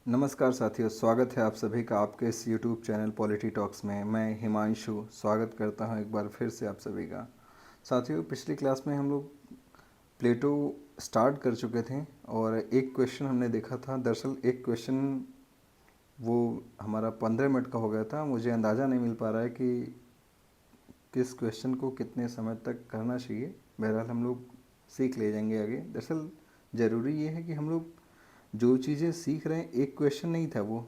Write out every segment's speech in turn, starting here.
नमस्कार साथियों, स्वागत है आप सभी का आपके इस यूट्यूब चैनल पॉलिटी टॉक्स में। मैं हिमांशु स्वागत करता हूं एक बार फिर से आप सभी का। साथियों, पिछली क्लास में हम लोग प्लेटो स्टार्ट कर चुके थे और एक क्वेश्चन हमने देखा था। दरअसल एक क्वेश्चन वो हमारा 15 मिनट का हो गया था। मुझे अंदाज़ा नहीं मिल पा रहा है कि किस क्वेश्चन को कितने समय तक करना चाहिए। बहरहाल हम लोग सीख ले जाएंगे आगे। दरअसल ज़रूरी ये है कि हम लोग जो चीज़ें सीख रहे हैं, एक क्वेश्चन नहीं था वो,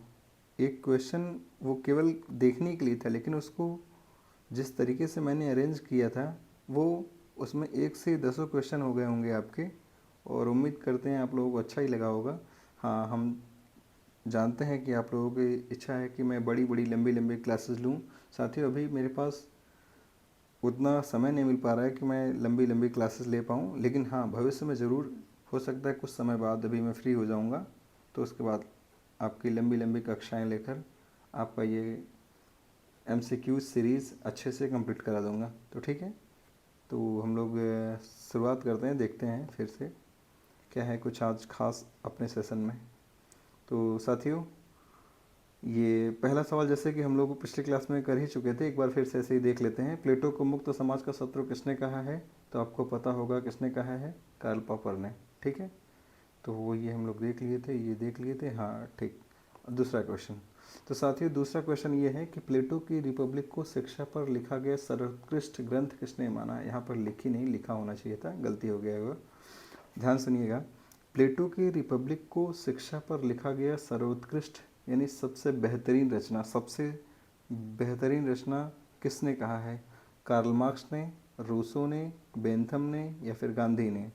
एक क्वेश्चन वो केवल देखने के लिए था, लेकिन उसको जिस तरीके से मैंने अरेंज किया था वो उसमें 1 से 10 क्वेश्चन हो गए होंगे आपके, और उम्मीद करते हैं आप लोगों को अच्छा ही लगा होगा। हाँ, हम जानते हैं कि आप लोगों की इच्छा है कि मैं बड़ी बड़ी लंबी लंबी क्लासेस लूँ। साथियों, अभी मेरे पास उतना समय नहीं मिल पा रहा है कि मैं लंबी लंबी क्लासेस ले पाऊँ, लेकिन हाँ, भविष्य में ज़रूर हो सकता है कुछ समय बाद अभी मैं फ्री हो जाऊँगा, तो उसके बाद आपकी लंबी लंबी कक्षाएं लेकर आपका ये MCQ सीरीज़ अच्छे से कंप्लीट करा दूँगा। तो ठीक है, तो हम लोग शुरुआत करते हैं, देखते हैं फिर से क्या है कुछ आज खास अपने सेशन में। तो साथियों, ये पहला सवाल जैसे कि हम लोग पिछले क्लास में कर ही चुके थे, एक बार फिर से ऐसे ही देख लेते हैं। प्लेटो को मुक्त समाज का शत्रु किसने कहा है? तो आपको पता होगा किसने कहा है, कार्ल पॉपर ने। ठीक है, तो वो ये हम लोग देख लिए थे, ये देख लिए थे। हाँ ठीक। दूसरा क्वेश्चन, तो साथियों दूसरा क्वेश्चन ये है कि प्लेटो की रिपब्लिक को शिक्षा पर लिखा गया सर्वोत्कृष्ट ग्रंथ किसने माना? यहाँ पर लिखी नहीं, लिखा होना चाहिए था, गलती हो गया होगा। ध्यान सुनिएगा, प्लेटो की रिपब्लिक को शिक्षा पर लिखा गया सर्वोत्कृष्ट यानी सबसे बेहतरीन रचना, सबसे बेहतरीन रचना किसने कहा है? कार्ल मार्क्स ने, रूसो ने, बेंथम ने या फिर गांधी ने?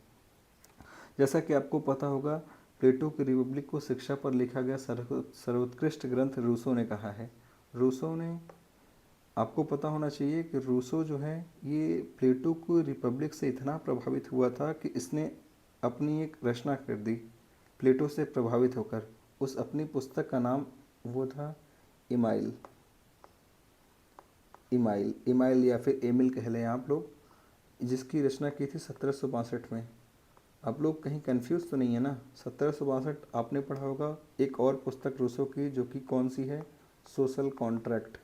जैसा कि आपको पता होगा, प्लेटो की रिपब्लिक को शिक्षा पर लिखा गया सर्वोत्कृष्ट ग्रंथ रूसो ने कहा है। रूसो ने, आपको पता होना चाहिए कि रूसो जो है ये प्लेटो को रिपब्लिक से इतना प्रभावित हुआ था कि इसने अपनी एक रचना कर दी प्लेटो से प्रभावित होकर। उस अपनी पुस्तक का नाम वो था इमाइल। इमाइल इमाइल या फिर एमिल कह लें आप लोग, जिसकी रचना की थी 1762 में। आप लोग कहीं कंफ्यूज तो नहीं है ना? 1762 आपने पढ़ा होगा। एक और पुस्तक रूसो की, जो कि कौन सी है? Social contract.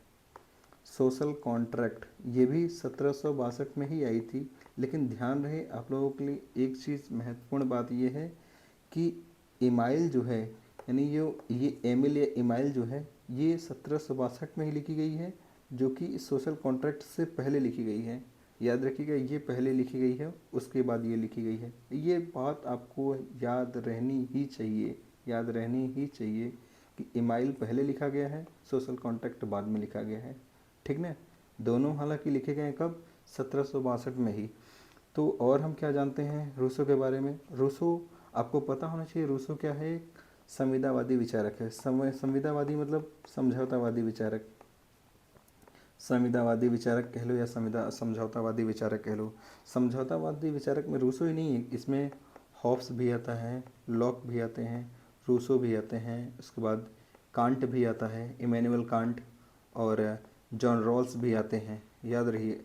सोशल कॉन्ट्रैक्ट ये भी 1762 में ही आई थी। लेकिन ध्यान रहे आप लोगों के लिए एक चीज़, महत्वपूर्ण बात ये है कि इमाइल जो है, यानी ये एमिल या इमाइल जो है, ये 1762 में ही लिखी गई है, जो कि इस सोशल कॉन्ट्रैक्ट से पहले लिखी गई है। याद रखिएगा, ये पहले लिखी गई है, उसके बाद ये लिखी गई है। ये बात आपको याद रहनी ही चाहिए, याद रहनी ही चाहिए कि इमाइल पहले लिखा गया है, सोशल कॉन्ट्रैक्ट बाद में लिखा गया है। ठीक ना? दोनों हालांकि लिखे गए कब? 1762 में ही। तो और हम क्या जानते हैं रूसो के बारे में? रूसो, आपको पता होना चाहिए रूसो क्या है। एक संविदावादी विचारक है। संविदावादी मतलब समझौतावादी विचारक। संविदावादी विचारक कह लो या समझौतावादी विचारक कह लो। समझौतावादी विचारक में रूसो ही नहीं है, इसमें हॉब्स भी आता है, लॉक भी आते हैं, रूसो भी आते हैं, उसके बाद कांट भी आता है, इमैनुअल कांट, और जॉन रॉल्स भी आते हैं। याद रहिए,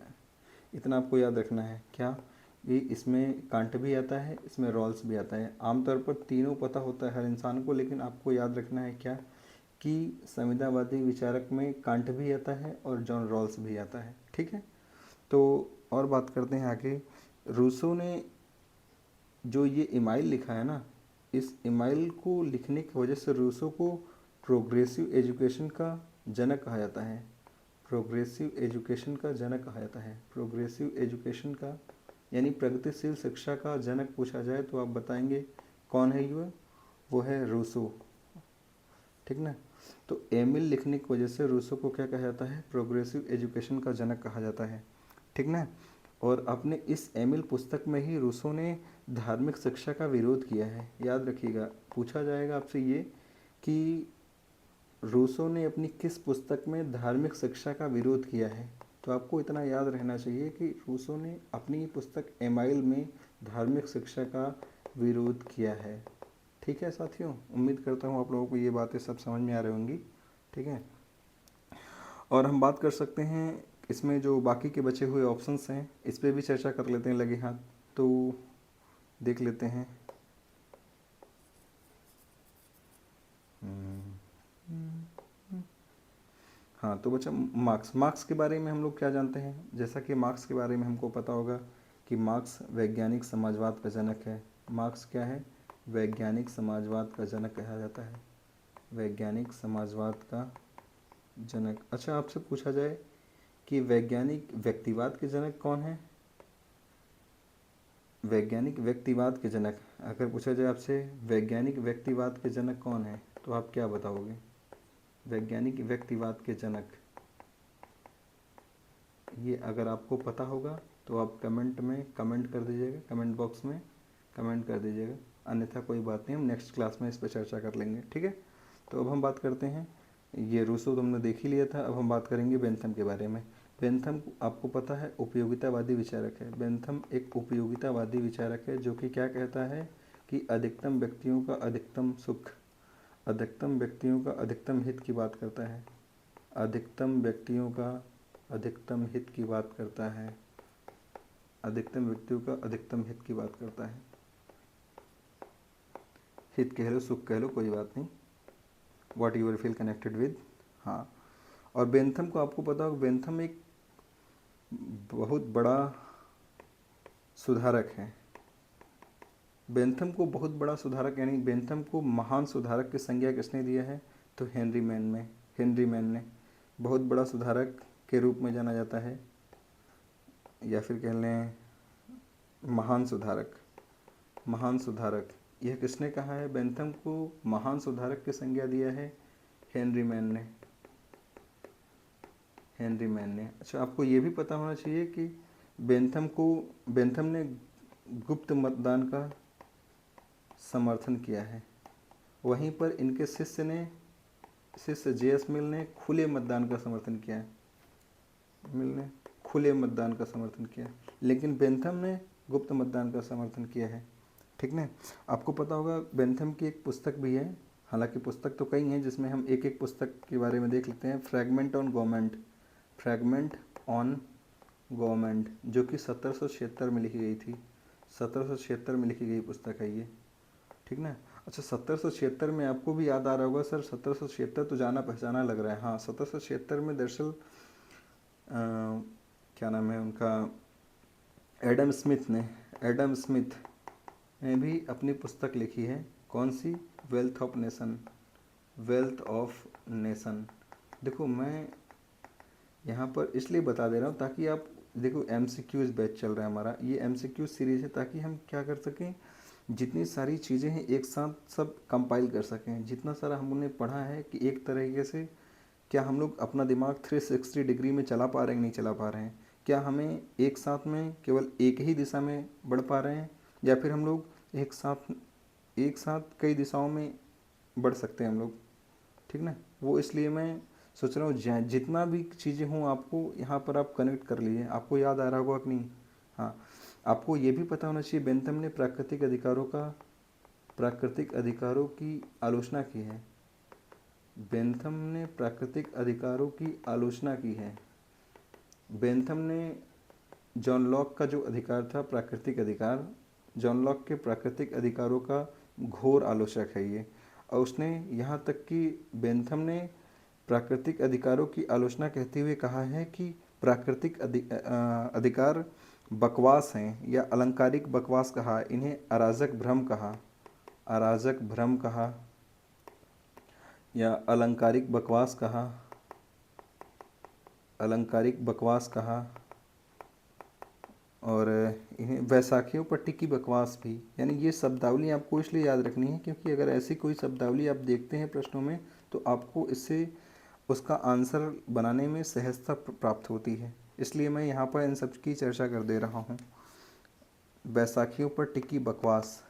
इतना आपको याद रखना है क्या, ये इसमें कांट भी आता है, इसमें रॉल्स भी आता है। आमतौर पर तीनों पता होता है हर इंसान को, लेकिन आपको याद रखना है क्या, कि संविदावादी विचारक में कांट भी आता है और जॉन रॉल्स भी आता है। ठीक है, तो और बात करते हैं आगे। रूसो ने जो ये इमाइल लिखा है ना, इस इमाइल को लिखने की वजह से रूसो को प्रोग्रेसिव एजुकेशन का जनक कहा जाता है। प्रोग्रेसिव एजुकेशन का जनक कहा जाता है। प्रोग्रेसिव एजुकेशन का यानी प्रगतिशील शिक्षा का जनक पूछा जाए तो आप बताएंगे कौन है ये? वो है रूसो। ठीक ना? तो एमिल लिखने की वजह से रूसो को क्या कहा जाता है? प्रोग्रेसिव एजुकेशन का जनक कहा जाता है। ठीक ना? और अपने इस एमिल पुस्तक में ही रूसो ने धार्मिक शिक्षा का विरोध किया है। याद रखिएगा, पूछा जाएगा आपसे ये कि रूसो ने अपनी किस पुस्तक में धार्मिक शिक्षा का विरोध किया है, तो आपको इतना याद रहना चाहिए कि रूसो ने अपनी पुस्तक एमाइल में धार्मिक शिक्षा का विरोध किया है। ठीक है साथियों, उम्मीद करता हूँ आप लोगों को ये बातें सब समझ में आ रही होंगी। ठीक है, और हम बात कर सकते हैं इसमें जो बाकी के बचे हुए ऑप्शंस हैं, इस पर भी चर्चा कर लेते हैं लगे हाथ। तो देख लेते हैं। हाँ, तो बच्चा मार्क्स के बारे में हम लोग क्या जानते हैं? जैसा कि मार्क्स के बारे में हमको पता होगा कि मार्क्स वैज्ञानिक समाजवाद का जनक है। मार्क्स क्या है? वैज्ञानिक समाजवाद का जनक कहा जाता है, वैज्ञानिक समाजवाद का जनक। अच्छा, आपसे पूछा जाए कि वैज्ञानिक व्यक्तिवाद के जनक कौन है? वैज्ञानिक व्यक्तिवाद के जनक, अगर पूछा जाए आपसे वैज्ञानिक व्यक्तिवाद के जनक कौन है, तो आप क्या बताओगे? वैज्ञानिक व्यक्तिवाद के जनक, ये अगर आपको पता होगा तो आप कमेंट में कमेंट कर दीजिएगा, कमेंट बॉक्स में कमेंट कर दीजिएगा, अन्यथा कोई बात नहीं, हम नेक्स्ट क्लास में इस पर चर्चा कर लेंगे, ठीक है। तो अब हम बात करते हैं, ये रूसो तुमने देख ही लिया था, अब हम बात करेंगे बेंथम के बारे में। बेंथम आपको पता है उपयोगितावादी विचारक है। बेंथम एक उपयोगितावादी विचारक है जो कि क्या कहता है कि अधिकतम व्यक्तियों का अधिकतम सुख, अधिकतम व्यक्तियों का अधिकतम हित की बात करता है, अधिकतम व्यक्तियों का अधिकतम हित की बात करता है, अधिकतम व्यक्तियों का अधिकतम हित की बात करता है। हित कह लो, सुख कह लो, कोई बात नहीं, what you will feel connected with. हाँ, और बेंथम को आपको पता होगा, बेंथम एक बहुत बड़ा सुधारक है। बेंथम को बहुत बड़ा सुधारक, यानी बेंथम को महान सुधारक की संज्ञा किसने दिया है? तो हेनरी मैन ने बहुत बड़ा सुधारक के रूप में जाना जाता है, या फिर कह लें महान सुधारक। महान सुधारक, यह किसने कहा है? बेंथम को महान सुधारक की संज्ञा दिया है हेनरी मैन ने, हेनरी मैन ने। अच्छा, आपको ये भी पता होना चाहिए कि बेंथम ने गुप्त मतदान का समर्थन किया है, वहीं पर इनके शिष्य जे.एस. मिल ने खुले मतदान का समर्थन किया है, मिल ने खुले मतदान का समर्थन किया, लेकिन बेंथम ने गुप्त मतदान का समर्थन किया है, ठीक ना। आपको पता होगा बेंथम की एक पुस्तक भी है, हालांकि पुस्तक तो कई हैं, जिसमें हम एक एक पुस्तक के बारे में देख लेते हैं। Fragment on government, fragment on government, जो कि 1776 में लिखी गई थी, 1776 में लिखी गई पुस्तक है ये, ठीक ना। अच्छा, 1776 में आपको भी याद आ रहा होगा, सर 1776 तो जाना पहचाना लग रहा है। हाँ, 1776 में दरअसल क्या नाम है उनका, एडम स्मिथ ने भी अपनी पुस्तक लिखी है। कौन सी? Wealth of nation, wealth of nation. देखो, मैं यहाँ पर इसलिए बता दे रहा हूँ ताकि आप देखो, MCQs बैच चल रहा है हमारा, ये MCQ सीरीज है, ताकि हम क्या कर सकें, जितनी सारी चीज़ें हैं एक साथ सब कंपाइल कर सकें। जितना सारा हमने पढ़ा है कि एक तरीके से क्या हम लोग अपना दिमाग 360 डिग्री में चला पा रहे हैं, नहीं चला पा रहे हैं, क्या हमें एक साथ में केवल एक ही दिशा में बढ़ पा रहे हैं, या फिर हम लोग एक साथ कई दिशाओं में बढ़ सकते हैं हम लोग, ठीक ना। वो इसलिए मैं सोच रहा हूँ जितना भी चीज़ें हों आपको यहाँ पर आप कनेक्ट कर लिए। आपको याद आ रहा होगा कि नहीं? हाँ, आपको ये भी पता होना चाहिए बेंथम ने प्राकृतिक अधिकारों की आलोचना की है। बेंथम ने प्राकृतिक अधिकारों की आलोचना की है। बेंथम ने जॉन लॉक का जो अधिकार था, प्राकृतिक अधिकार, जॉन लॉक के प्राकृतिक अधिकारों का घोर आलोचक है ये। और उसने यहाँ तक कि बेंथम ने प्राकृतिक अधिकारों की आलोचना कहते हुए कहा है कि प्राकृतिक अधिकार बकवास हैं, या अलंकारिक बकवास कहा, इन्हें अराजक भ्रम कहा, अराजक भ्रम कहा, या अलंकारिक बकवास कहा, अलंकारिक बकवास कहा, और इन्हें वैसाखियों पर टिकी बकवास भी। यानी ये शब्दावली आपको इसलिए याद रखनी है क्योंकि अगर ऐसी कोई शब्दावली आप देखते हैं प्रश्नों में तो आपको इससे उसका आंसर बनाने में सहजता प्राप्त होती है, इसलिए मैं यहाँ पर इन सब की चर्चा कर दे रहा हूँ। बैसाखियों पर टिकी बकवास,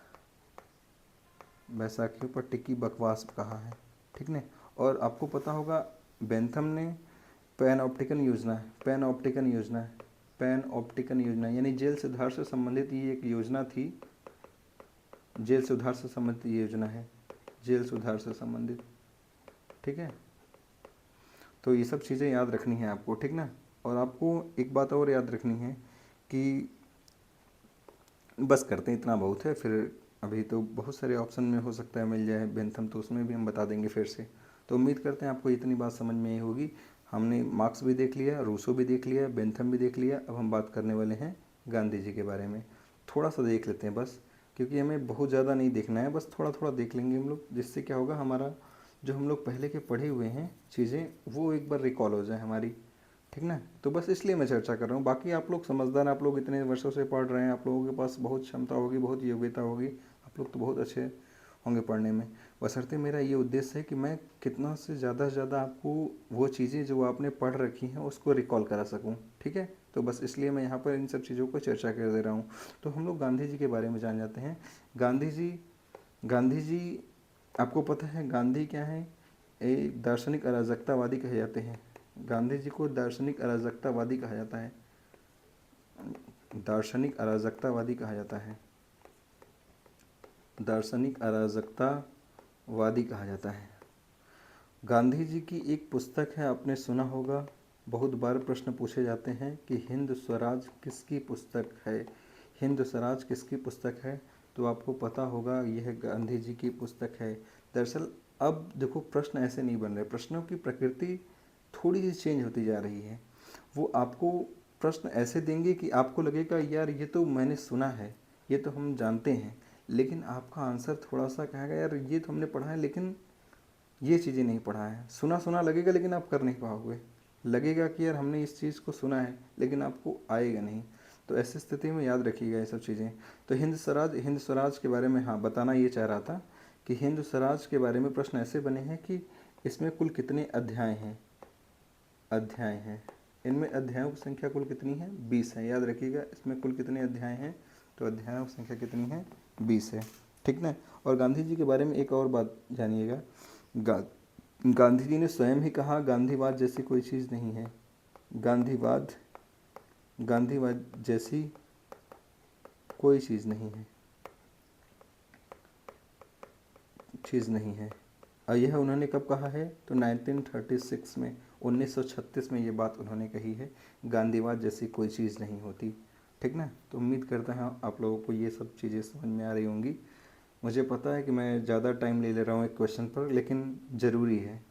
बैसाखियों पर टिकी बकवास कहा है, ठीक ने। और आपको पता होगा बेंथम ने पैनऑप्टिकन योजना, पैनऑप्टिकन योजना, पैनऑप्टिकन योजना यानी जेल सुधार से संबंधित ये एक योजना थी, जेल सुधार से संबंधित ये योजना है, जेल सुधार से संबंधित, ठीक है। तो ये सब चीज़ें याद रखनी है आपको, ठीक ना। और आपको एक बात और याद रखनी है कि बस करते हैं, इतना बहुत है, फिर अभी तो बहुत सारे ऑप्शन में हो सकता है मिल जाए बेंथम, तो उसमें भी हम बता देंगे फिर से। तो उम्मीद करते हैं आपको इतनी बात समझ में आई होगी। हमने मार्क्स भी देख लिया, रूसो भी देख लिया, बेंथम भी देख लिया। अब हम बात करने वाले हैं गांधी जी के बारे में। थोड़ा सा देख लेते हैं बस, क्योंकि हमें बहुत ज़्यादा नहीं देखना है, बस थोड़ा थोड़ा देख लेंगे हम लोग, जिससे क्या होगा, हमारा जो हम लोग पहले के पढ़े हुए हैं चीज़ें वो एक बार रिकॉल हो जाए हमारी, ठीक ना। तो बस इसलिए मैं चर्चा कर रहा हूँ। बाकी आप लोग समझदार, आप लोग इतने वर्षों से पढ़ रहे हैं, आप लोगों के पास बहुत क्षमता होगी, बहुत योग्यता होगी, आप लोग तो बहुत अच्छे होंगे पढ़ने में। बशर्ते मेरा ये उद्देश्य है कि मैं कितना से ज़्यादा आपको वो चीज़ें जो आपने पढ़ रखी हैं उसको रिकॉल करा सकूं, ठीक है। तो बस इसलिए मैं यहाँ पर इन सब चीज़ों को चर्चा कर दे रहा हूँ। तो हम लोग गांधी जी के बारे में जान जाते हैं। गांधी जी आपको पता है गांधी क्या है? एक दार्शनिक अराजकतावादी कहे जाते हैं। गांधी जी को दार्शनिक अराजकतावादी कहा जाता है, दार्शनिक अराजकतावादी कहा जाता है, दार्शनिक अराजकतावादी कहा जाता है। गांधी जी की एक पुस्तक है, आपने सुना होगा, बहुत बार प्रश्न पूछे जाते हैं कि हिंद स्वराज किसकी पुस्तक है, हिंद स्वराज किसकी पुस्तक है? तो आपको पता होगा यह गांधी जी की पुस्तक है। दरअसल अब देखो, प्रश्न ऐसे नहीं बन रहे, प्रश्नों की प्रकृति थोड़ी सी चेंज होती जा रही है। वो आपको प्रश्न ऐसे देंगे कि आपको लगेगा यार ये तो मैंने सुना है, ये तो हम जानते हैं, लेकिन आपका आंसर थोड़ा सा कहेगा यार ये तो हमने पढ़ा है लेकिन ये चीज़ें नहीं पढ़ा है। सुना सुना लगेगा लेकिन आप कर नहीं पाओगे, लगेगा कि यार हमने इस चीज़ को सुना है लेकिन आपको आएगा नहीं। तो ऐसी स्थिति में याद रखिएगा ये सब चीज़ें। तो हिंद स्वराज के बारे में हाँ बताना ये चाह रहा था कि हिंद स्वराज के बारे में प्रश्न ऐसे बने हैं कि इसमें कुल कितने अध्याय हैं, अध्याय हैं, इनमें अध्यायों की संख्या कुल कितनी है? 20 है। याद रखिएगा इसमें कुल कितने अध्याय हैं, तो अध्यायों की संख्या कितनी है? 20 है, ठीक ना। और गांधी जी के बारे में एक और बात जानिएगा, गांधी जी ने स्वयं ही कहा गांधीवाद जैसी कोई चीज़ नहीं है, गांधीवाद जैसी कोई चीज़ नहीं है, और यह उन्होंने कब कहा है? तो 1936 में, 1936 में ये बात उन्होंने कही है, गांधीवाद जैसी कोई चीज़ नहीं होती, ठीक ना। तो उम्मीद करता हूँ आप लोगों को ये सब चीज़ें समझ में आ रही होंगी। मुझे पता है कि मैं ज़्यादा टाइम ले रहा हूँ एक क्वेश्चन पर, लेकिन ज़रूरी है,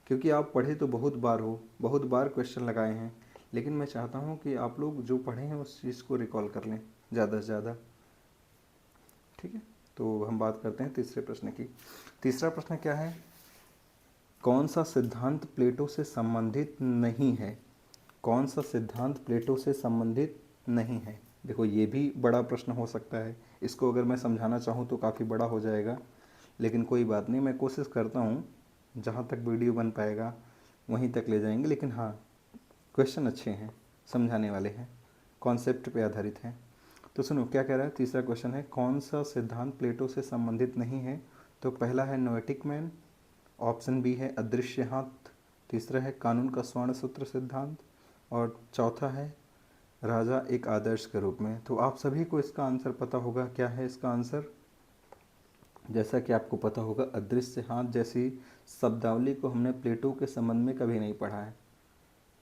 क्योंकि आप पढ़े तो बहुत बार हो, बहुत बार क्वेश्चन लगाए हैं, लेकिन मैं चाहता हूँ कि आप लोग जो पढ़े हैं उस चीज़ को रिकॉल कर लें ज़्यादा से ज़्यादा, ठीक है। तो हम बात करते हैं तीसरे प्रश्न की। तीसरा प्रश्न क्या है? कौन सा सिद्धांत प्लेटो से संबंधित नहीं है? कौन सा सिद्धांत प्लेटो से संबंधित नहीं है? देखो ये भी बड़ा प्रश्न हो सकता है, इसको अगर मैं समझाना चाहूँ तो काफ़ी बड़ा हो जाएगा, लेकिन कोई बात नहीं, मैं कोशिश करता हूँ जहाँ तक वीडियो बन पाएगा वहीं तक ले जाएंगे। लेकिन हाँ, क्वेश्चन अच्छे हैं, समझाने वाले हैं, कॉन्सेप्ट पे आधारित हैं। तो सुनो क्या कह रहा है। तीसरा क्वेश्चन है, कौन सा सिद्धांत प्लेटो से संबंधित नहीं है? तो पहला है नोएटिक मैन, ऑप्शन बी है अदृश्य हाथ, तीसरा है कानून का स्वर्ण सूत्र सिद्धांत, और चौथा है राजा एक आदर्श के रूप में। तो आप सभी को इसका आंसर पता होगा, क्या है इसका आंसर? जैसा कि आपको पता होगा, अदृश्य हाथ जैसी शब्दावली को हमने प्लेटो के संबंध में कभी नहीं पढ़ा है,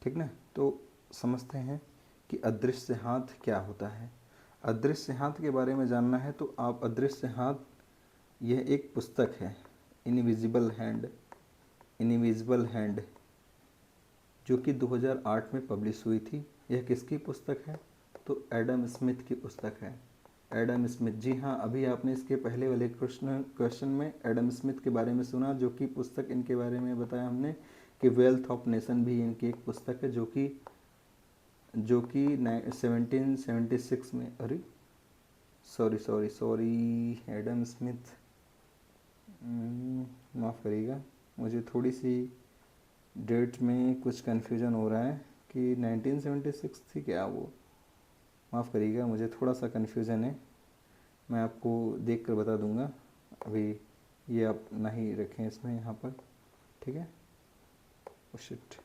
ठीक ना। तो समझते हैं कि अदृश्य हाथ क्या होता है। अदृश्य हाथ के बारे में जानना है तो आप अदृश्य हाथ, यह एक पुस्तक है, इनविजिबल हैंड, इनविजिबल हैंड, जो कि 2008 में पब्लिश हुई थी। यह किसकी पुस्तक है? तो एडम स्मिथ की पुस्तक है, एडम स्मिथ। जी हाँ, अभी आपने इसके पहले वाले क्वेश्चन में एडम स्मिथ के बारे में सुना, जो कि पुस्तक इनके बारे में बताया हमने कि वेल्थ ऑफ नेशन भी इनकी एक पुस्तक है, जो कि 1776 में, अरे सॉरी एडम स्मिथ, माफ़ करिएगा, मुझे थोड़ी सी डेट में कुछ कन्फ्यूज़न हो रहा है कि 1976 थी क्या वो, माफ़ करिएगा, मुझे थोड़ा सा कन्फ्यूज़न है, मैं आपको देख कर बता दूंगा। अभी ये आप ना ही रखें इसमें यहाँ पर, ठीक है। ओ शिट,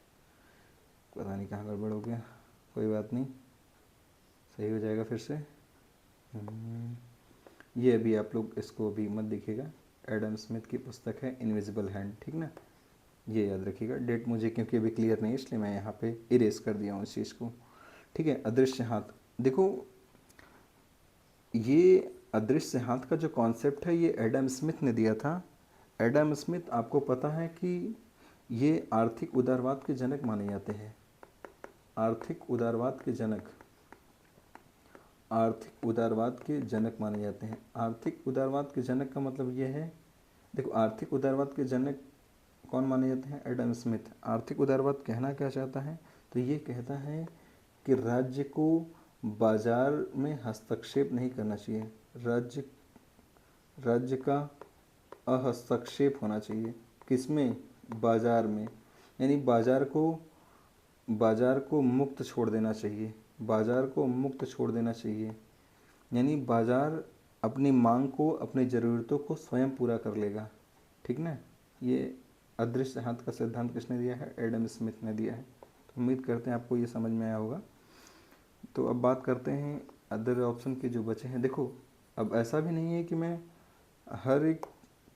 पता नहीं कहाँ गड़बड़ हो गया, कोई बात नहीं, सही हो जाएगा फिर से। ये अभी आप लोग इसको अभी मत देखिएगा, एडम स्मिथ की पुस्तक है इनविजिबल हैंड, ठीक ना। ये याद रखिएगा, डेट मुझे क्योंकि अभी क्लियर नहीं, इसलिए मैं यहाँ पे इरेज कर दिया हूँ इस चीज़ को, ठीक है। अदृश्य हाथ, देखो ये अदृश्य हाथ का जो कॉन्सेप्ट है ये एडम स्मिथ ने दिया था। एडम स्मिथ आपको पता है कि ये आर्थिक उदारवाद के जनक माने जाते हैं। आर्थिक उदारवाद के जनक, आर्थिक उदारवाद के जनक माने जाते हैं। आर्थिक उदारवाद के जनक का मतलब ये है, देखो आर्थिक उदारवाद के जनक कौन माने जाते हैं? Adam Smith. आर्थिक उदारवाद कहना क्या चाहता है? तो ये कहता है कि राज्य को बाजार में हस्तक्षेप नहीं करना चाहिए, राज्य का अहस्तक्षेप होना चाहिए। किसमें? बाजार में। यानी बाजार को मुक्त छोड़ देना चाहिए, बाजार को मुक्त छोड़ देना चाहिए। यानी बाजार अपनी मांग को, अपनी ज़रूरतों को स्वयं पूरा कर लेगा। ठीक ना? ये अदृश्य हाथ का सिद्धांत किसने दिया है? एडम स्मिथ ने दिया है। तो उम्मीद करते हैं आपको ये समझ में आया होगा। तो अब बात करते हैं अदर ऑप्शन के जो बचे हैं। देखो अब ऐसा भी नहीं है कि मैं हर एक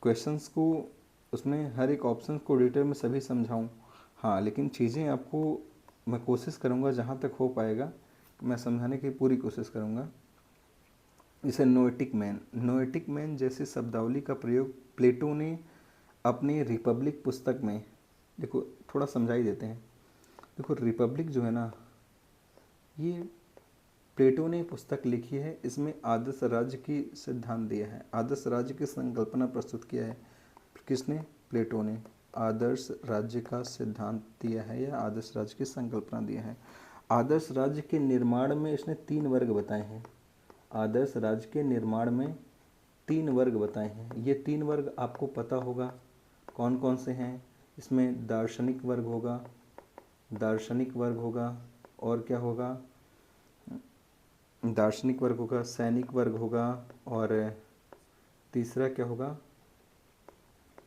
क्वेश्चंस को, उसमें हर एक ऑप्शन को डिटेल में सभी समझाऊं। हाँ, लेकिन चीज़ें आपको मैं कोशिश करूँगा जहाँ तक हो पाएगा मैं समझाने की पूरी कोशिश करूँगा। जैसे नोएटिक मैन जैसी शब्दावली का प्रयोग प्लेटो ने अपनी रिपब्लिक पुस्तक में, देखो थोड़ा समझा ही देते हैं। देखो रिपब्लिक जो है ना, ये प्लेटो ने पुस्तक लिखी है, इसमें आदर्श राज्य की सिद्धांत दिया है, आदर्श राज्य की संकल्पना प्रस्तुत किया है। किसने? प्लेटो ने आदर्श राज्य का सिद्धांत दिया है या आदर्श राज्य की संकल्पना दिया है। आदर्श राज्य के निर्माण में इसने 3 वर्ग बताए हैं। आदर्श राज्य के निर्माण में 3 वर्ग बताए हैं। ये 3 वर्ग आपको पता होगा कौन कौन से हैं। इसमें दार्शनिक वर्ग होगा, दार्शनिक वर्ग होगा, और क्या होगा? दार्शनिक वर्ग होगा, सैनिक वर्ग होगा, और तीसरा क्या होगा?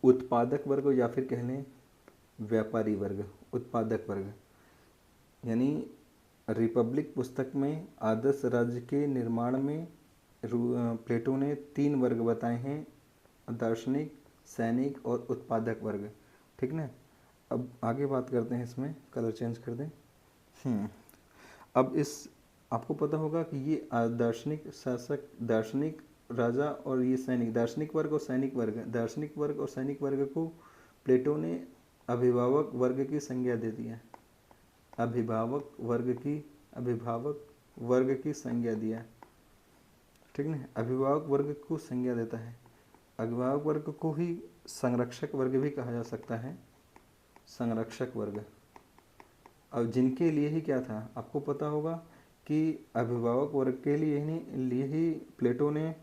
उत्पादक वर्ग, या फिर कह लें व्यापारी वर्ग, उत्पादक वर्ग। यानी रिपब्लिक पुस्तक में आदर्श राज्य के निर्माण में प्लेटो ने 3 वर्ग बताए हैं, दार्शनिक, सैनिक और उत्पादक वर्ग। ठीक ना? अब आगे बात करते हैं, इसमें कलर चेंज कर दें। अब इस आपको पता होगा कि ये दार्शनिक शासक, दार्शनिक राजा और ये सैनिक, दार्शनिक वर्ग और सैनिक वर्ग, दार्शनिक वर्ग और सैनिक वर्ग को प्लेटो ने अभिभावक वर्ग की संज्ञा दे दिया। अभिभावक वर्ग की संज्ञा दिया। ठीक ना? अभिभावक वर्ग को संज्ञा देता है। अभिभावक वर्ग को ही संरक्षक वर्ग भी कहा जा सकता है, संरक्षक वर्ग। अब जिनके लिए ही क्या था, आपको पता होगा कि अभिभावक वर्ग के लिए ही प्लेटो ने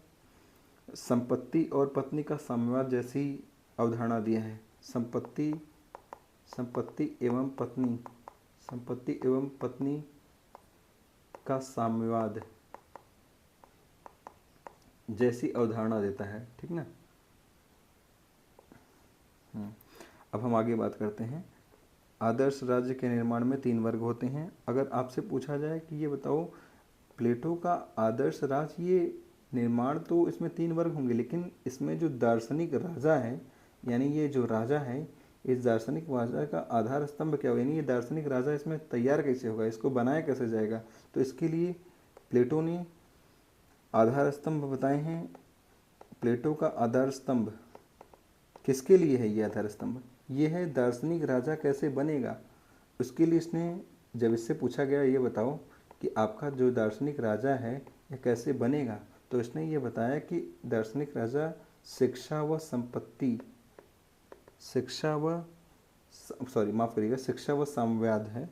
संपत्ति और पत्नी का साम्यवाद जैसी अवधारणा दिया है। संपत्ति एवं पत्नी का साम्यवाद जैसी अवधारणा देता है। ठीक ना? अब हम आगे बात करते हैं। आदर्श राज्य के निर्माण में 3 वर्ग होते हैं। अगर आपसे पूछा जाए कि ये बताओ प्लेटो का आदर्श राज्य, ये निर्माण तो इसमें 3 वर्ग होंगे, लेकिन इसमें जो दार्शनिक राजा है, यानी ये जो राजा है, इस दार्शनिक राजा का आधार स्तंभ क्या होगा? यानी ये दार्शनिक राजा इसमें तैयार कैसे होगा, इसको बनाया कैसे जाएगा? तो इसके लिए प्लेटो ने आधार स्तंभ बताए हैं। प्लेटो का आधार स्तंभ किसके लिए है? ये आधार स्तंभ ये है दार्शनिक राजा कैसे बनेगा। उसके लिए इसने, जब इससे पूछा गया ये बताओ कि आपका जो दार्शनिक राजा है ये कैसे बनेगा, तो इसने ये बताया कि दार्शनिक राजा शिक्षा व साम्यवाद है।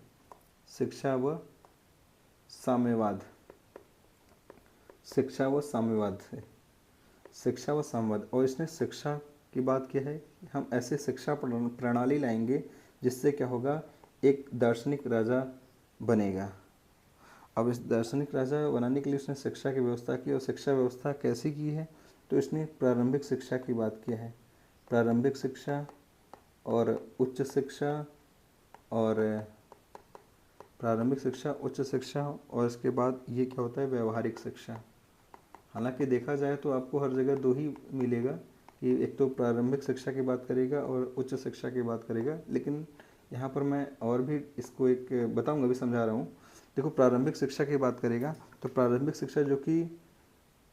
शिक्षा व साम्यवाद। और इसने शिक्षा की बात की है, हम ऐसे शिक्षा प्रणाली लाएंगे जिससे क्या होगा, एक दार्शनिक राजा बनेगा। अब इस दार्शनिक राजा बनाने के लिए उसने शिक्षा की व्यवस्था की, और शिक्षा व्यवस्था कैसी की है? तो इसने प्रारंभिक शिक्षा की बात की है। प्रारंभिक शिक्षा और उच्च शिक्षा, और प्रारंभिक शिक्षा, उच्च शिक्षा, और इसके बाद ये क्या होता है, व्यवहारिक शिक्षा। हालांकि देखा जाए तो आपको हर जगह 2 ही मिलेगा कि एक तो प्रारंभिक शिक्षा की बात करेगा और उच्च शिक्षा की बात करेगा, लेकिन यहाँ पर मैं और भी इसको एक बताऊँगा, भी समझा रहा हूँ। देखो प्रारंभिक शिक्षा की बात करेगा तो प्रारंभिक शिक्षा जो कि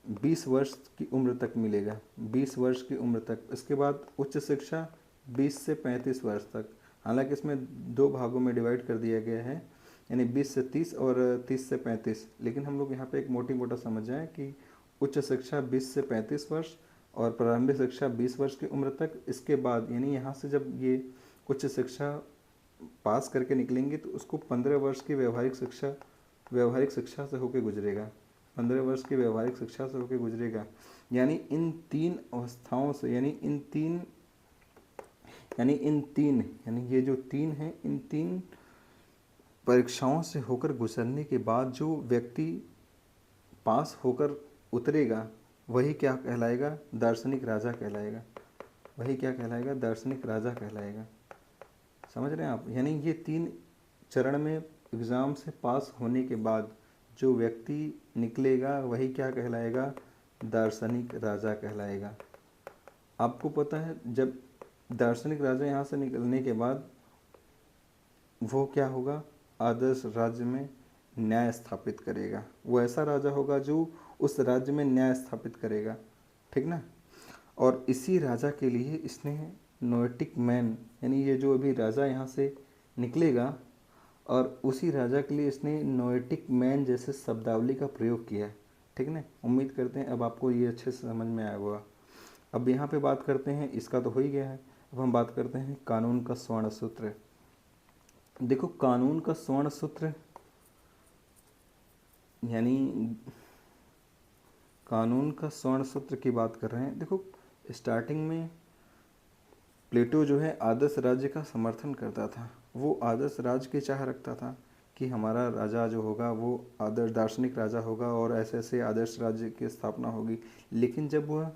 20 वर्ष की उम्र तक मिलेगा, 20 वर्ष की उम्र तक। इसके बाद उच्च शिक्षा 20 से 35 वर्ष तक। हालांकि इसमें दो भागों में डिवाइड कर दिया गया है, यानी 20 से 30 और 30 से 35, लेकिन हम लोग यहाँ पे एक मोटा समझ जाएं कि उच्च शिक्षा 20 से 35 वर्ष और प्रारंभिक शिक्षा 20 वर्ष की उम्र तक। इसके बाद यानी यहाँ से जब ये उच्च शिक्षा पास करके निकलेंगे तो उसको 15 वर्ष की व्यवहारिक शिक्षा से होकर गुजरेगा, 15 वर्ष की व्यवहारिक शिक्षा से होकर गुजरेगा। यानी इन तीन अवस्थाओं से, यानी ये जो तीन हैं, इन तीन परीक्षाओं से होकर गुजरने के बाद जो व्यक्ति पास होकर उतरेगा वही क्या कहलाएगा? दार्शनिक राजा कहलाएगा। वही क्या कहलाएगा? दार्शनिक राजा कहलाएगा। समझ रहे हैं आप? यानी ये तीन चरण में एग्ज़ाम से पास होने के बाद जो व्यक्ति निकलेगा वही क्या कहलाएगा? दार्शनिक राजा कहलाएगा। आपको पता है जब दार्शनिक राजा यहाँ से निकलने के बाद वो क्या होगा? आदर्श राज्य में न्याय स्थापित करेगा। वो ऐसा राजा होगा जो उस राज्य में न्याय स्थापित करेगा, ठीक ना। और इसी राजा के लिए इसने नोएटिक मैन, यानी ये जो अभी राजा यहाँ से निकलेगा, और उसी राजा के लिए इसने नोएटिक मैन जैसे शब्दावली का प्रयोग किया है, ठीक ना। उम्मीद करते हैं अब आपको ये अच्छे से समझ में आया होगा। अब यहाँ पे बात करते हैं, इसका तो हो ही गया है, अब हम बात करते हैं कानून का स्वर्ण सूत्र। देखो कानून का स्वर्ण सूत्र यानी कानून का स्वर्ण सूत्र की बात कर रहे हैं। देखो स्टार्टिंग में प्लेटो जो है आदर्श राज्य का समर्थन करता था। वो आदर्श राज्य की चाह रखता था कि हमारा राजा जो होगा वो आदर्श दार्शनिक राजा होगा और ऐसे ऐसे आदर्श राज्य की स्थापना होगी। लेकिन जब वह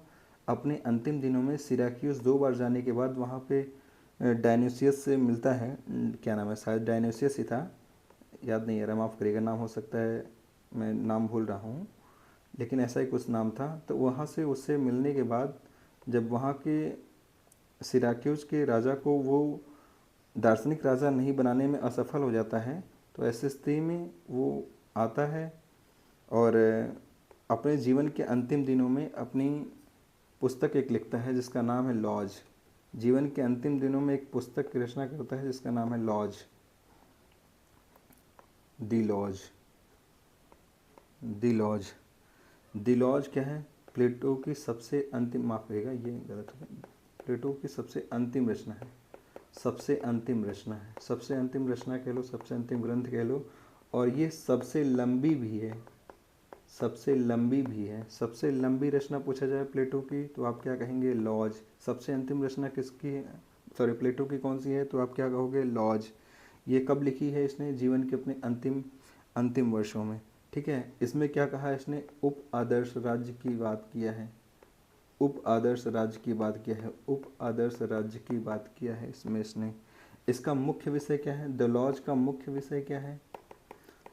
अपने अंतिम दिनों में सिराक्यूस 2 बार जाने के बाद वहाँ पे डायनोसियस से मिलता है, क्या नाम है, शायद डायनोसियस ही था, याद नहीं आ रहा, माफ़ करिएगा, नाम हो सकता है मैं नाम भूल रहा हूँ, लेकिन ऐसा ही कुछ नाम था। तो वहाँ से उससे मिलने के बाद जब वहाँ के सिराक्यूस के राजा को वो दार्शनिक राजा नहीं बनाने में असफल हो जाता है, तो ऐसी स्थिति में वो आता है और अपने जीवन के अंतिम दिनों में अपनी पुस्तक एक लिखता है जिसका नाम है लॉज। जीवन के अंतिम दिनों में एक पुस्तक की रचना करता है जिसका नाम है laws, the laws. The laws, the laws क्या है? प्लेटो की सबसे अंतिम, माफ करिएगा ये गलत है, प्लेटो की सबसे अंतिम रचना है, सबसे अंतिम रचना है, सबसे अंतिम रचना कह लो, सबसे अंतिम ग्रंथ कह लो, और ये सबसे लंबी भी है, सबसे लंबी भी है। सबसे लंबी रचना पूछा जाए प्लेटो की तो आप क्या कहेंगे? लॉज। सबसे अंतिम रचना किसकी है? सॉरी, प्लेटो की कौन सी है? तो आप क्या कहोगे? लॉज। ये कब लिखी है इसने? जीवन के अपने अंतिम वर्षों में, ठीक है। इसमें क्या कहा इसने? उप आदर्श राज्य की बात किया है, उप आदर्श राज्य की बात किया है, उप आदर्श राज्य की बात किया है इसमें इसने। इसका मुख्य विषय क्या है? द लॉज का मुख्य विषय क्या है?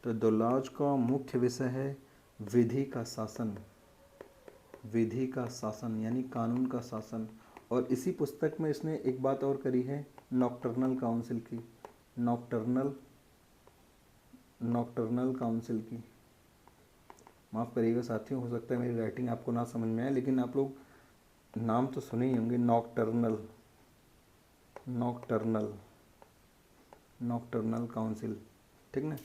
तो द लॉज का मुख्य विषय है विधि का शासन, विधि का शासन यानी कानून का शासन। और इसी पुस्तक में इसने एक बात और करी है, नॉक्टर्नल काउंसिल की, नॉक्टर्नल काउंसिल की। माफ़ करिएगा साथियों, हो सकता है मेरी राइटिंग आपको ना समझ में आए, लेकिन आप लोग नाम तो सुने ही होंगे, नॉक्टर्नल काउंसिल, ठीक ना।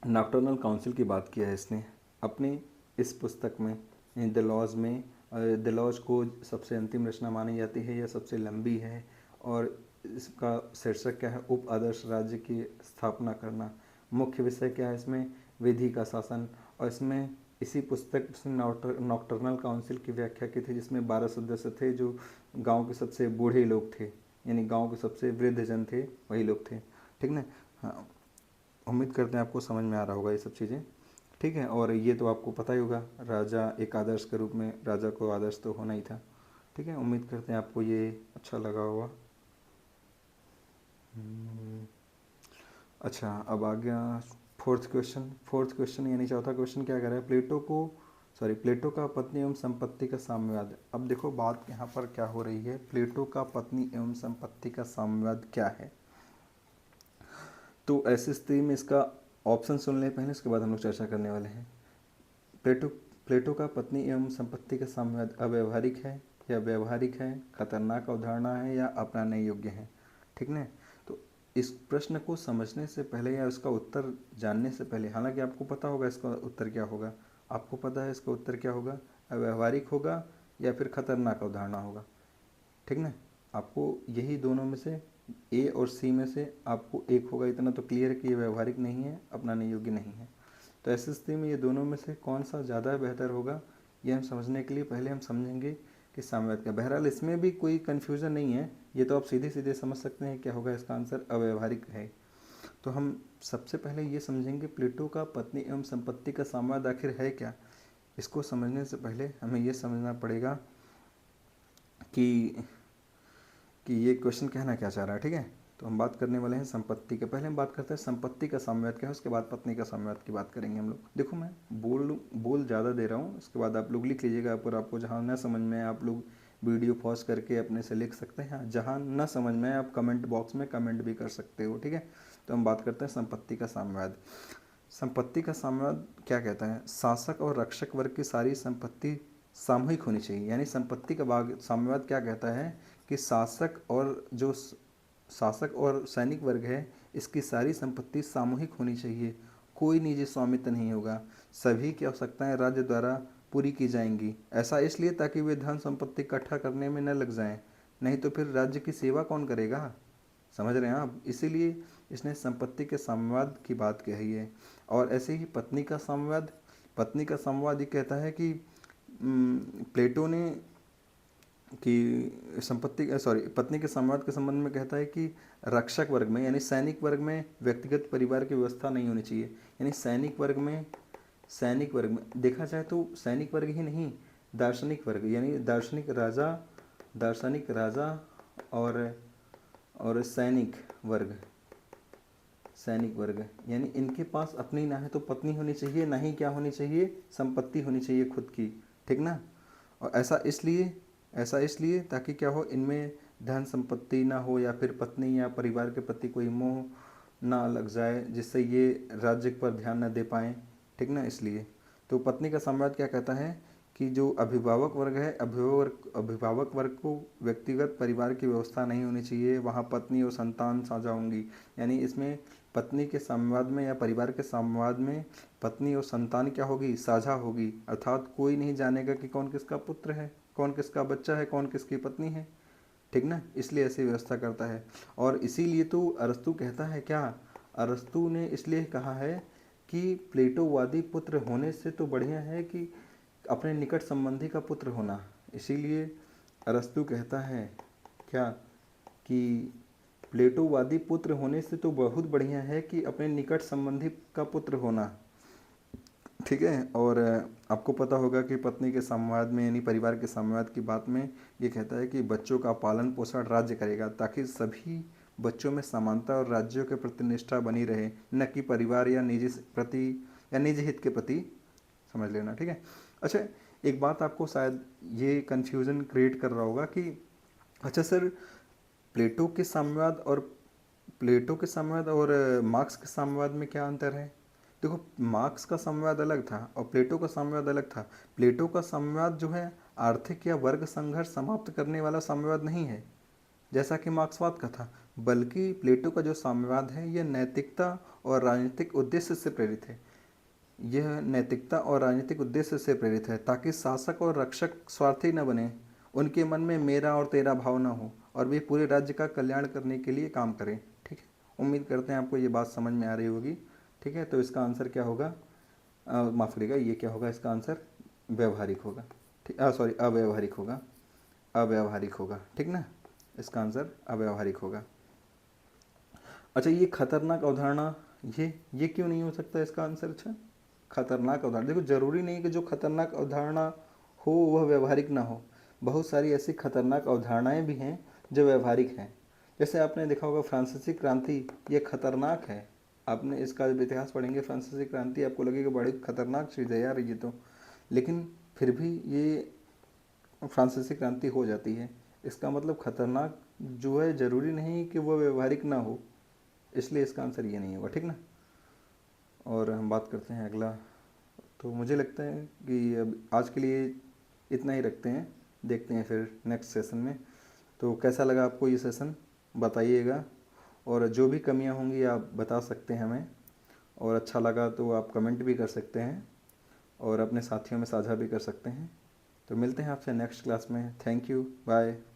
नॉक्टर्नल काउंसिल की बात किया है इसने अपनी इस पुस्तक में, द लॉज में। द लॉज को सबसे अंतिम रचना मानी जाती है, यह सबसे लंबी है, और इसका शीर्षक क्या है? उप आदर्श राज्य की स्थापना करना। मुख्य विषय क्या है इसमें? विधि का शासन। और इसमें इसी पुस्तक में नॉक्टर्नल काउंसिल की व्याख्या की थी, जिसमें 12 सदस्य थे जो गांव के सबसे बूढ़े लोग थे, यानी गांव के सबसे वृद्ध जन थे, वही लोग थे, ठीक ना। हाँ, उम्मीद करते हैं आपको समझ में आ रहा होगा ये सब चीज़ें, ठीक है। और ये तो आपको पता ही होगा, राजा एक आदर्श के रूप में, राजा को आदर्श तो होना ही था, ठीक है। उम्मीद करते हैं आपको ये अच्छा लगा होगा। अच्छा, अब आ गया फोर्थ क्वेश्चन यानी चौथा क्वेश्चन क्या कह रहा है? प्लेटो का पत्नी एवं संपत्ति का साम्यवाद। अब देखो बात यहाँ पर क्या हो रही है, प्लेटो का पत्नी एवं संपत्ति का साम्यवाद क्या है। तो ऐसी स्थिति में इसका ऑप्शन सुन लें पहले, उसके बाद हम लोग चर्चा करने वाले हैं। प्लेटो का पत्नी एवं संपत्ति का साम्यवाद अव्यवहारिक है या व्यवहारिक है, खतरनाक अवधारणा है या अपनाने योग्य है। ठीक ना। तो इस प्रश्न को समझने से पहले या उसका उत्तर जानने से पहले, हालांकि आपको पता होगा इसका उत्तर क्या होगा, आपको पता है इसका उत्तर क्या होगा, अव्यावहारिक होगा या फिर खतरनाक अवधारणा होगा, ठीक ना। आपको यही दोनों में से ए और सी में से आपको एक होगा, इतना तो क्लियर है कि ये व्यवहारिक नहीं है, अपनाने योग्य नहीं है। तो ऐसी स्थिति में ये दोनों में से कौन सा ज़्यादा बेहतर होगा, ये हम समझने के लिए पहले हम समझेंगे कि साम्यवाद का। बहरहाल इसमें भी कोई कन्फ्यूज़न नहीं है, ये तो आप सीधे सीधे समझ सकते हैं क्या होगा, इसका आंसर अव्यवहारिक है। तो हम सबसे पहले ये समझेंगे प्लेटो का पत्नी एवं संपत्ति का साम्यवाद आखिर है क्या। इसको समझने से पहले हमें ये समझना पड़ेगा कि ये क्वेश्चन कहना क्या चाह रहा है, ठीक है। तो हम बात करने वाले हैं संपत्ति के। पहले हम बात करते हैं संपत्ति का साम्यवाद क्या है, उसके बाद पत्नी का साम्यवाद की बात करेंगे हम लोग। देखो मैं बोल ज़्यादा दे रहा हूँ, उसके बाद आप लोग लिख लीजिएगा, पर आपको जहाँ न समझ में आए आप लोग वीडियो पॉज करके अपने से लिख सकते हैं, जहाँ न समझ में आए आप कमेंट बॉक्स में कमेंट भी कर सकते हो, ठीक है। तो हम बात करते हैं संपत्ति का साम्यवाद। संपत्ति का साम्यवाद क्या कहता है, शासक और रक्षक वर्ग की सारी संपत्ति सामूहिक होनी चाहिए। यानी संपत्ति का भाग साम्यवाद क्या कहता है कि शासक और सैनिक वर्ग है, इसकी सारी संपत्ति सामूहिक होनी चाहिए, कोई निजी स्वामित्व नहीं होगा, सभी की आवश्यकताएं राज्य द्वारा पूरी की जाएंगी। ऐसा इसलिए ताकि वे धन संपत्ति इकट्ठा करने में न लग जाएं, नहीं तो फिर राज्य की सेवा कौन करेगा, समझ रहे हैं आप। इसीलिए इसने संपत्ति के साम्यवाद की बात कही है। और ऐसे ही पत्नी का साम्यवाद ये कहता है कि प्लेटो ने कि पत्नी के साम्यवाद के संबंध में कहता है कि रक्षक वर्ग में यानी सैनिक वर्ग में व्यक्तिगत परिवार की व्यवस्था नहीं होनी चाहिए। यानी सैनिक वर्ग में देखा जाए तो सैनिक वर्ग ही नहीं, दार्शनिक वर्ग यानी दार्शनिक राजा और सैनिक वर्ग यानी इनके पास अपनी ना है तो पत्नी होनी चाहिए, ना ही क्या होनी चाहिए, संपत्ति होनी चाहिए खुद की, ठीक ना। और ऐसा इसलिए ताकि क्या हो, इनमें धन संपत्ति ना हो या फिर पत्नी या परिवार के प्रति कोई मोह ना लग जाए, जिससे ये राज्य पर ध्यान न दे पाएँ, ठीक ना। इसलिए तो पत्नी का साम्यवाद क्या कहता है कि जो अभिभावक वर्ग है, अभिभावक वर्ग को व्यक्तिगत परिवार की व्यवस्था नहीं होनी चाहिए, वहाँ पत्नी और संतान साझा होंगी। यानी इसमें पत्नी के साम्यवाद में या परिवार के साम्यवाद में पत्नी और संतान क्या होगी, साझा होगी। अर्थात कोई नहीं जानेगा कि कौन किसका पुत्र है, कौन किसका बच्चा है, कौन किसकी पत्नी है, ठीक ना। इसलिए ऐसी व्यवस्था करता है। और इसीलिए तो अरस्तु कहता है क्या, अरस्तु ने इसलिए कहा है कि प्लेटोवादी पुत्र होने से तो बढ़िया है कि अपने निकट संबंधी का पुत्र होना। इसीलिए अरस्तु कहता है क्या कि प्लेटोवादी पुत्र होने से तो बहुत बढ़िया है कि अपने निकट संबंधी का पुत्र होना, ठीक है। और आपको पता होगा कि पत्नी के साम्यवाद में यानी परिवार के साम्यवाद की बात में ये कहता है कि बच्चों का पालन पोषण राज्य करेगा, ताकि सभी बच्चों में समानता और राज्यों के प्रति निष्ठा बनी रहे, न कि परिवार या निजी हित के प्रति, समझ लेना, ठीक है। अच्छा, एक बात आपको शायद ये कन्फ्यूज़न क्रिएट कर रहा होगा कि अच्छा सर, प्लेटो के साम्यवाद और मार्क्स के साम्यवाद में क्या अंतर है। देखो, मार्क्स का साम्यवाद अलग था और प्लेटो का साम्यवाद अलग था। प्लेटो का साम्यवाद जो है आर्थिक या वर्ग संघर्ष समाप्त करने वाला साम्यवाद नहीं है जैसा कि मार्क्सवाद का था, बल्कि प्लेटो का जो साम्यवाद है यह नैतिकता और राजनीतिक उद्देश्य से प्रेरित है। ताकि शासक और रक्षक स्वार्थी न बने, उनके मन में मेरा और तेरा भाव न हो और वे पूरे राज्य का कल्याण करने के लिए काम करें, ठीक है। उम्मीद करते हैं आपको ये बात समझ में आ रही होगी, ठीक है। तो इसका आंसर क्या होगा, माफ़ करिएगा, ये क्या होगा, इसका आंसर व्यवहारिक होगा, ठीक, अव्यवहारिक होगा, ठीक ना। इसका आंसर अव्यवहारिक होगा। अच्छा, ये खतरनाक अवधारणा, ये क्यों नहीं हो सकता इसका आंसर। अच्छा, खतरनाक अवधारणा, देखो जरूरी नहीं कि जो खतरनाक अवधारणा हो वह व्यवहारिक ना हो। बहुत सारी ऐसी खतरनाक अवधारणाएं भी हैं जो व्यवहारिक हैं। जैसे आपने देखा होगा फ्रांसीसी क्रांति, ये खतरनाक है। आपने इसका जब इतिहास पढ़ेंगे फ्रांसीसी क्रांति, आपको लगेगा बड़ी खतरनाक चीज़ है यार ये तो, लेकिन फिर भी ये फ्रांसीसी क्रांति हो जाती है। इसका मतलब खतरनाक जो है ज़रूरी नहीं कि वह व्यवहारिक ना हो, इसलिए इसका आंसर ये नहीं होगा, ठीक ना। और हम बात करते हैं अगला। तो मुझे लगता है कि अब आज के लिए इतना ही रखते हैं, देखते हैं फिर नेक्स्ट सेशन में। तो कैसा लगा आपको ये सेशन। बताइएगा, और जो भी कमियां होंगी आप बता सकते हैं हमें, और अच्छा लगा तो आप कमेंट भी कर सकते हैं और अपने साथियों में साझा भी कर सकते हैं। तो मिलते हैं आपसे नेक्स्ट क्लास में। Thank you, bye.